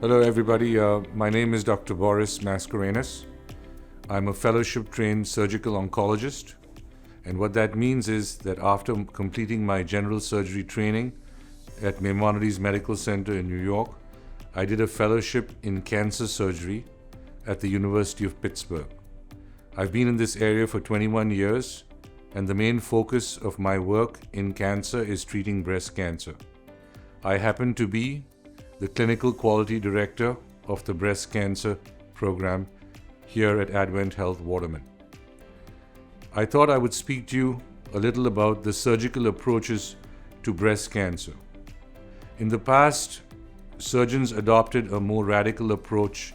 Hello everybody, my name is Dr. Borys Mascarenhas. I'm a fellowship-trained surgical oncologist, and what that means is that after completing my general surgery training at Maimonides Medical Center in New York, I did a fellowship in cancer surgery at the University of Pittsburgh. I've been in this area for 21 years, and the main focus of my work in cancer is treating breast cancer. I happen to be the Clinical Quality Director of the Breast Cancer Program here at AdventHealth Waterman. I thought I would speak to you a little about the surgical approaches to breast cancer. In the past, surgeons adopted a more radical approach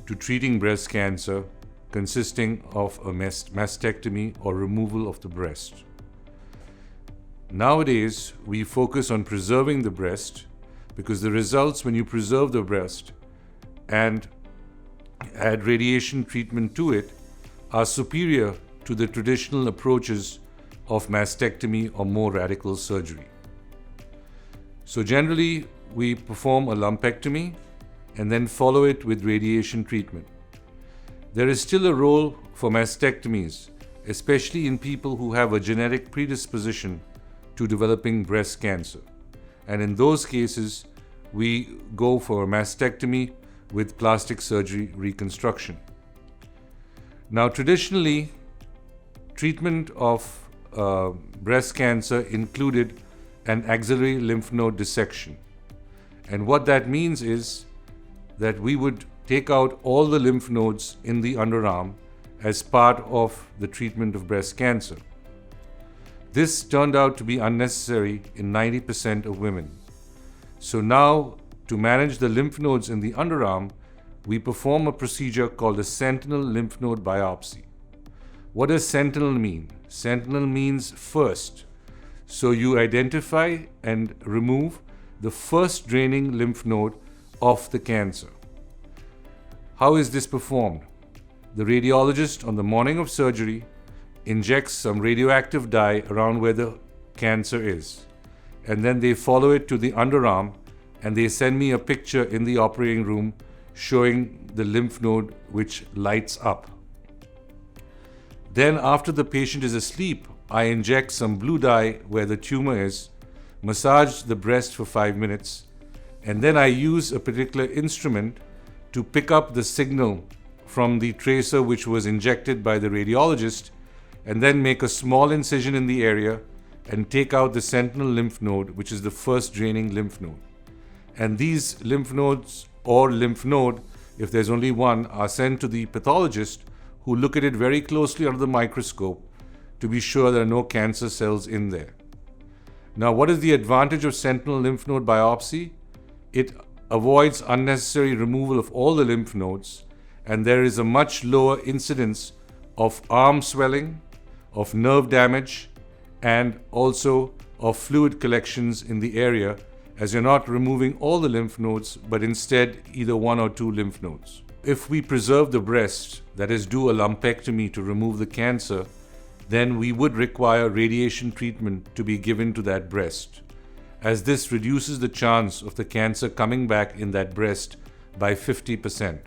to treating breast cancer, consisting of a mastectomy or removal of the breast. Nowadays, we focus on preserving the breast because the results when you preserve the breast and add radiation treatment to it are superior to the traditional approaches of mastectomy or more radical surgery. So generally, we perform a lumpectomy and then follow it with radiation treatment. There is still a role for mastectomies, especially in people who have a genetic predisposition to developing breast cancer. And in those cases, we go for a mastectomy with plastic surgery reconstruction. Now, traditionally, treatment of breast cancer included an axillary lymph node dissection. And what that means is that we would take out all the lymph nodes in the underarm as part of the treatment of breast cancer. This turned out to be unnecessary in 90% of women. So now, to manage the lymph nodes in the underarm, we perform a procedure called a sentinel lymph node biopsy. What does sentinel mean? Sentinel means first. So you identify and remove the first draining lymph node of the cancer. How is this performed? The radiologist on the morning of surgery injects some radioactive dye around where the cancer is, and then they follow it to the underarm and they send me a picture in the operating room showing the lymph node which lights up. Then after the patient is asleep, I inject some blue dye where the tumor is, massage the breast for 5 minutes, and then I use a particular instrument to pick up the signal from the tracer which was injected by the radiologist, and then make a small incision in the area and take out the sentinel lymph node, which is the first draining lymph node. And these lymph nodes or lymph node, if there's only one, are sent to the pathologist who look at it very closely under the microscope to be sure there are no cancer cells in there. Now, what is the advantage of sentinel lymph node biopsy? It avoids unnecessary removal of all the lymph nodes, and there is a much lower incidence of arm swelling, of nerve damage, and also of fluid collections in the area, as you're not removing all the lymph nodes, but instead either 1 or 2 lymph nodes. If we preserve the breast, that is, do a lumpectomy to remove the cancer, then we would require radiation treatment to be given to that breast, as this reduces the chance of the cancer coming back in that breast by 50%.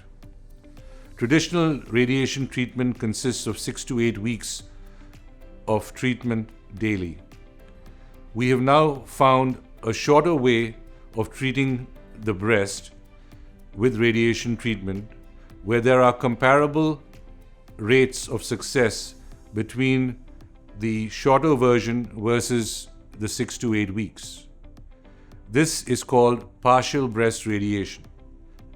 Traditional radiation treatment consists of 6 to 8 weeks of treatment daily. We have now found a shorter way of treating the breast with radiation treatment, where there are comparable rates of success between the shorter version versus the 6 to 8 weeks. This is called partial breast radiation,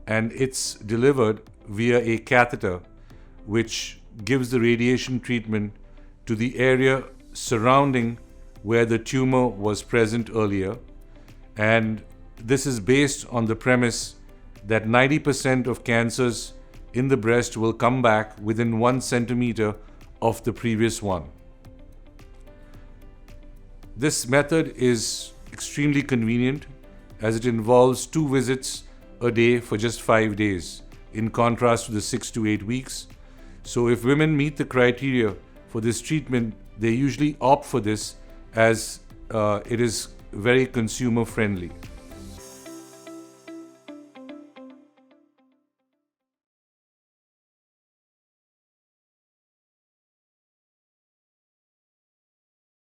and it's delivered via a catheter which gives the radiation treatment to the area surrounding where the tumor was present earlier. And this is based on the premise that 90% of cancers in the breast will come back within 1 centimeter of the previous one. This method is extremely convenient as it involves 2 visits a day for just 5 days, in contrast to the 6 to 8 weeks. So if women meet the criteria for this treatment, they usually opt for this as it is very consumer friendly.